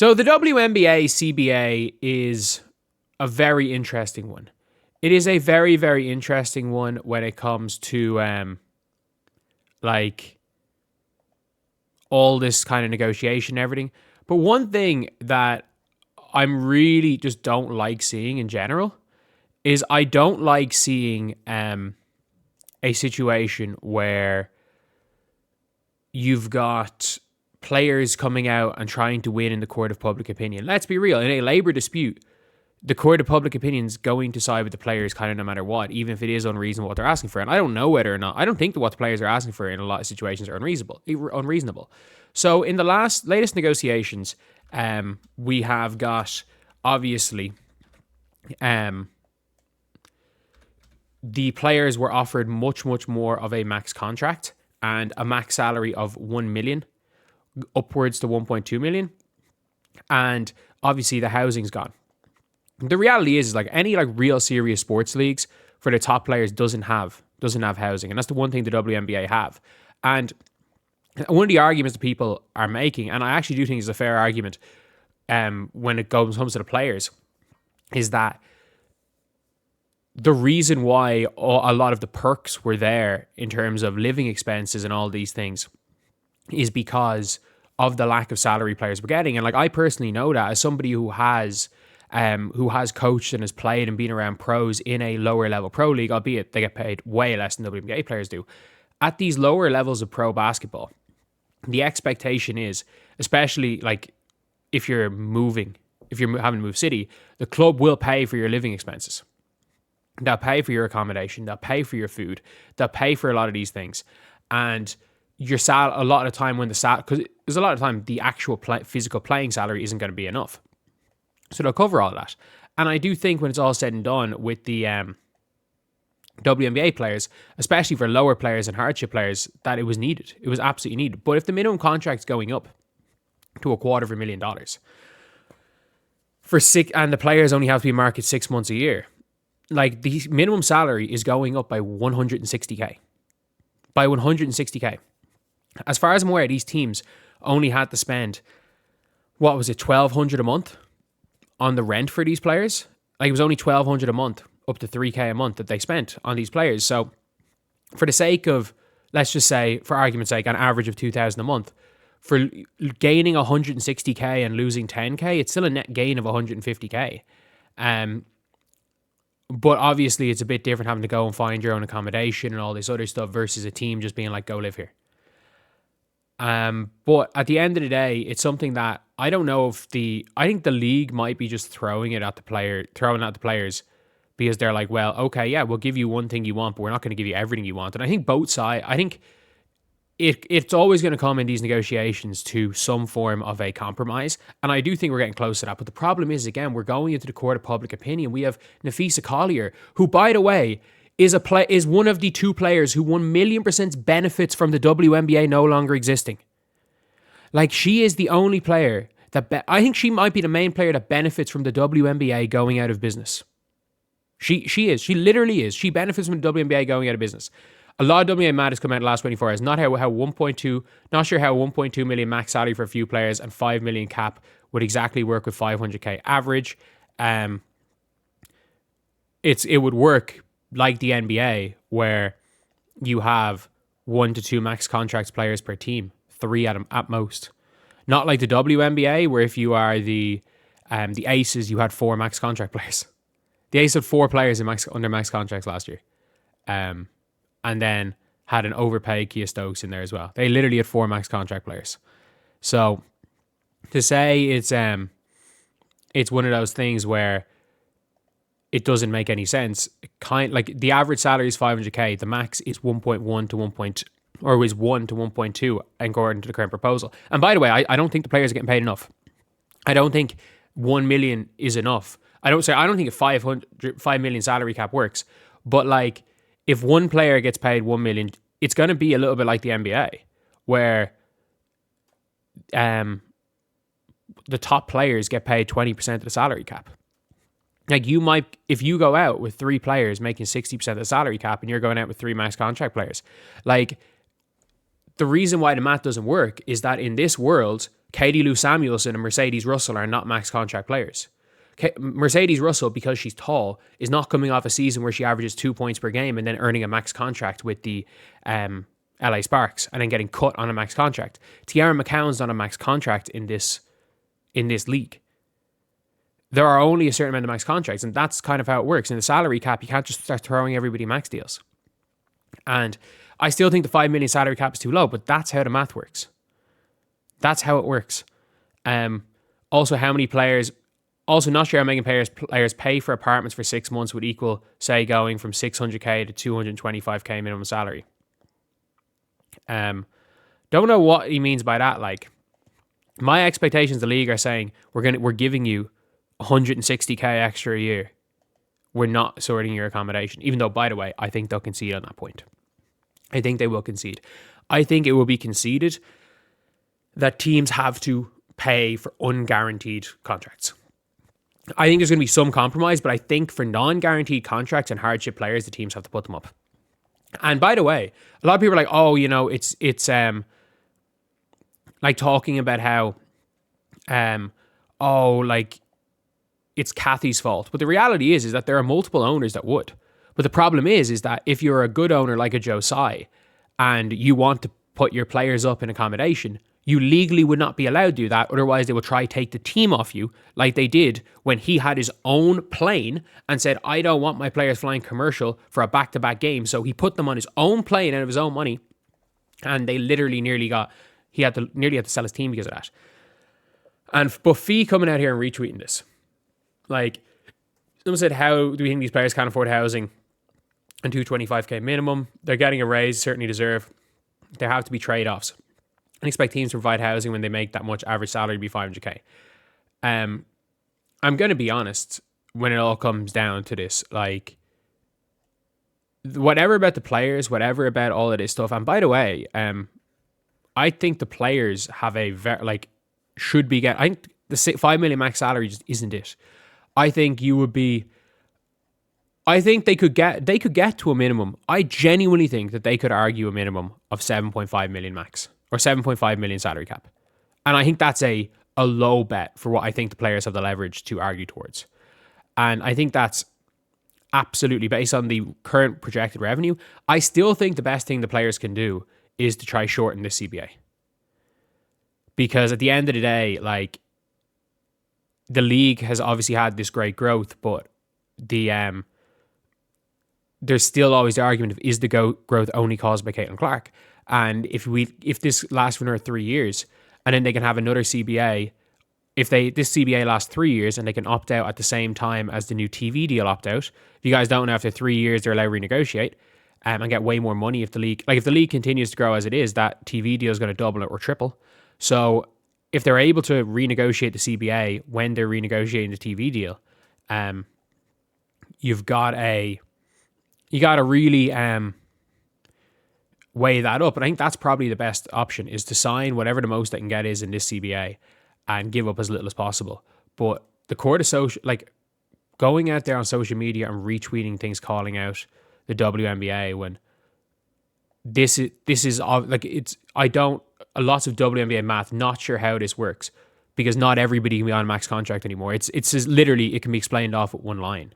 So the WNBA CBA is a very interesting one. It is a very, very interesting one when it comes to like all this kind of negotiation and everything. But one thing that I'm really just don't like seeing in general is I don't like seeing a situation where you've got players coming out and trying to win in the court of public opinion. Let's be real. In a labor dispute, the court of public opinion is going to side with the players kind of no matter what, even if it is unreasonable what they're asking for. And I don't know whether or not, I don't think that what the players are asking for in a lot of situations are unreasonable. So in the latest negotiations, we have got, obviously, the players were offered much, much more of a max contract and a max salary of 1 million upwards to 1.2 million. And obviously the housing's gone. The reality is like any like real serious sports leagues for the top players doesn't have housing. And that's the one thing the WNBA have. And one of the arguments that people are making, and I actually do think is a fair argument when it comes to the players, is that the reason why a lot of the perks were there in terms of living expenses and all these things is because of the lack of salary players were getting. And like I personally know that as somebody who has coached and has played and been around pros in a lower level pro league, albeit they get paid way less than WNBA players do. At these lower levels of pro basketball, the expectation is, especially like if you're having to move city, the club will pay for your living expenses. They'll pay for your accommodation. They'll pay for your food. They'll pay for a lot of these things. And your a lot of the time because there's a lot of time the actual physical playing salary isn't going to be enough. So they'll cover all that. And I do think when it's all said and done with the WNBA players, especially for lower players and hardship players, that it was needed. It was absolutely needed. But if the minimum contract's going up to $250,000 and the players only have to be marketed 6 months a year, like the minimum salary is going up by 160K. By 160K. As far as I'm aware, these teams only had to spend, what was it, $1,200 a month on the rent for these players. Like it was only $1,200 a month, up to $3K a month that they spent on these players. So for the sake of, let's just say, for argument's sake, an average of $2,000 a month, for gaining 160K and losing 10K, it's still a net gain of 150K. But obviously it's a bit different having to go and find your own accommodation and all this other stuff versus a team just being like, go live here. But at the end of the day, it's something that I don't know if I think the league might be just throwing it at the players because they're like, well, okay, yeah, we'll give you one thing you want, but we're not going to give you everything you want. And I think both sides, I think it's always going to come in these negotiations to some form of a compromise. And I do think we're getting close to that. But the problem is, again, we're going into the court of public opinion. We have Napheesa Collier, who, by the way, is one of the two players who 1,000,000% benefits from the WNBA no longer existing. Like, she is the only player that I think she might be the main player that benefits from the WNBA going out of business. She is. She literally is. She benefits from the WNBA going out of business. A lot of WNBA matters come out in the last 24 hours. Not sure how 1.2 million max salary for a few players and 5 million cap would exactly work with 500K average. It would work like the NBA, where you have 1 to 2 max contracts players per team, 3 at most. Not like the WNBA, where if you are the Aces, you had 4 max contract players. The Aces had 4 players under max contracts last year, and then had an overpaid Kia Stokes in there as well. They literally had 4 max contract players. So to say it's one of those things where it doesn't make any sense. Like the average salary is 500K. The max is 1.1 to 1. Or is 1 to 1.2 according to the current proposal. And by the way, I don't think the players are getting paid enough. I don't think 1 million is enough. I don't think a 5 million salary cap works. But like, if one player gets paid 1 million, it's going to be a little bit like the NBA, where the top players get paid 20% of the salary cap. Like you might, if you go out with 3 players making 60% of the salary cap and you're going out with 3 max contract players, like the reason why the math doesn't work is that in this world, Katie Lou Samuelson and Mercedes Russell are not max contract players. Mercedes Russell, because she's tall, is not coming off a season where she averages 2 points per game and then earning a max contract with the LA Sparks and then getting cut on a max contract. Tiara McCown's on a max contract in this league. There are only a certain amount of max contracts, and that's kind of how it works. In the salary cap, you can't just start throwing everybody max deals. And I still think the 5 million salary cap is too low, but that's how the math works. That's how it works. Also, how many players... Also, not sure how many players pay for apartments for 6 months would equal, say, going from 600k to 225k minimum salary. Don't know what he means by that. Like, my expectations, the league are saying we're giving you 160k extra a year. We're not sorting your accommodation. Even though, by the way, I think they'll concede on that point. I think they will concede. I think it will be conceded that teams have to pay for unguaranteed contracts. I think there's going to be some compromise, but I think for non-guaranteed contracts and hardship players, the teams have to put them up. And by the way, a lot of people are like, oh, you know, it's like talking about how, like it's Kathy's fault. But the reality is that there are multiple owners that would. But the problem is that if you're a good owner like a Joe Tsai and you want to put your players up in accommodation, you legally would not be allowed to do that. Otherwise, they will try to take the team off you like they did when he had his own plane and said, I don't want my players flying commercial for a back-to-back game. So he put them on his own plane out of his own money. And they literally nearly had to sell his team because of that. But Fee coming out here and retweeting this. Like, someone said, how do we think these players can't afford housing and 225k minimum? They're getting a raise, certainly deserve. There have to be trade-offs. And expect teams to provide housing when they make that much. Average salary to be 500k. I'm going to be honest, when it all comes down to this, like, whatever about the players, whatever about all of this stuff. And by the way, I think the players have a should be I think the 5 million max salary just isn't it. I think they could get to a minimum. I genuinely think that they could argue a minimum of 7.5 million max or 7.5 million salary cap. And I think that's a low bet for what I think the players have the leverage to argue towards. And I think that's absolutely based on the current projected revenue. I still think the best thing the players can do is to try shorten the CBA. Because at the end of the day, like, the league has obviously had this great growth, but there's still always the argument of, is the growth only caused by Caitlin Clark? And if this lasts for another 3 years, and then they can have another CBA, this CBA lasts 3 years and they can opt out at the same time as the new TV deal opt out. If you guys don't know, after 3 years they're allowed to renegotiate and get way more money if the league continues to grow as it is, that TV deal is going to double or triple. So if they're able to renegotiate the CBA when they're renegotiating the TV deal, you got to really weigh that up. And I think that's probably the best option, is to sign whatever the most they can get is in this CBA and give up as little as possible. But the court of social, like, going out there on social media and retweeting things calling out the WNBA when this is like, it's, lots of WNBA math, not sure how this works, because not everybody can be on a max contract anymore. It's literally, it can be explained off with one line.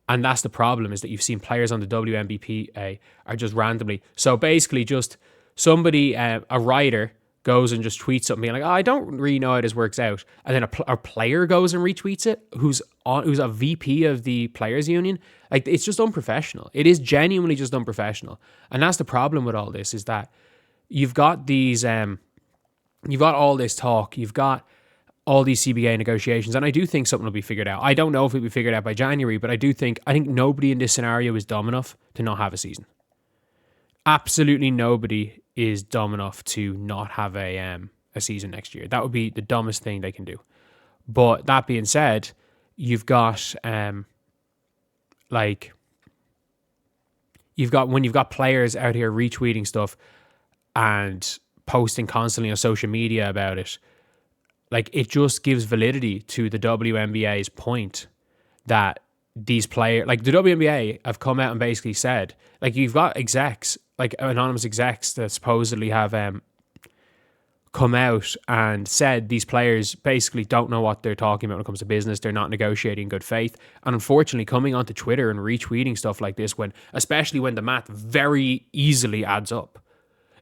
And that's the problem, is that you've seen players on the WNBPA are just randomly. So basically just somebody, a writer goes and just tweets something being like, I don't really know how this works out. And then a player goes and retweets it who's a VP of the Players Union. Like, it's just unprofessional. It is genuinely just unprofessional. And that's the problem with all this, is that you've got these, you've got all this talk, you've got all these CBA negotiations, and I do think something will be figured out. I don't know if it'll be figured out by January, but I think nobody in this scenario is dumb enough to not have a season. Absolutely nobody is dumb enough to not have a season next year. That would be the dumbest thing they can do. But that being said, you've got when you've got players out here retweeting stuff and posting constantly on social media about it, like, it just gives validity to the WNBA's point that these players, like, the WNBA have come out and basically said, like, you've got execs, like anonymous execs that supposedly have come out and said these players basically don't know what they're talking about when it comes to business. They're not negotiating in good faith. And unfortunately, coming onto Twitter and retweeting stuff like this, especially when the math very easily adds up.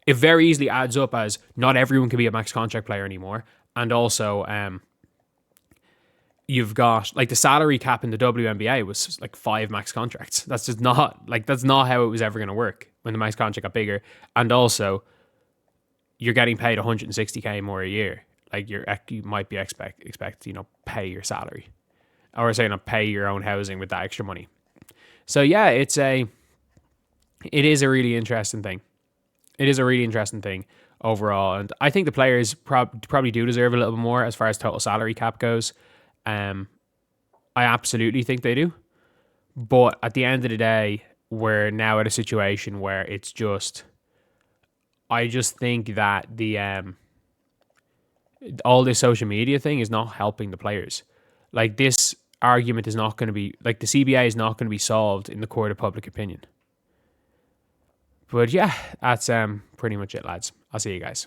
It very easily adds up as not everyone can be a max contract player anymore. And also, you've got like the salary cap in the WNBA was like 5 max contracts. That's just that's not how it was ever going to work when the max contract got bigger. And also, you're getting paid 160k more a year. Like you might be expect pay your salary, or say not pay your own housing with that extra money. So yeah, it is a really interesting thing. It is a really interesting thing overall, and I think the players probably do deserve a little bit more as far as total salary cap goes. I absolutely think they do, but at the end of the day, we're now at a situation where it's just. I just think that all this social media thing is not helping the players. Like this argument is not going to be like the CBA is not going to be solved in the court of public opinion. But yeah, that's pretty much it, lads. I'll see you guys.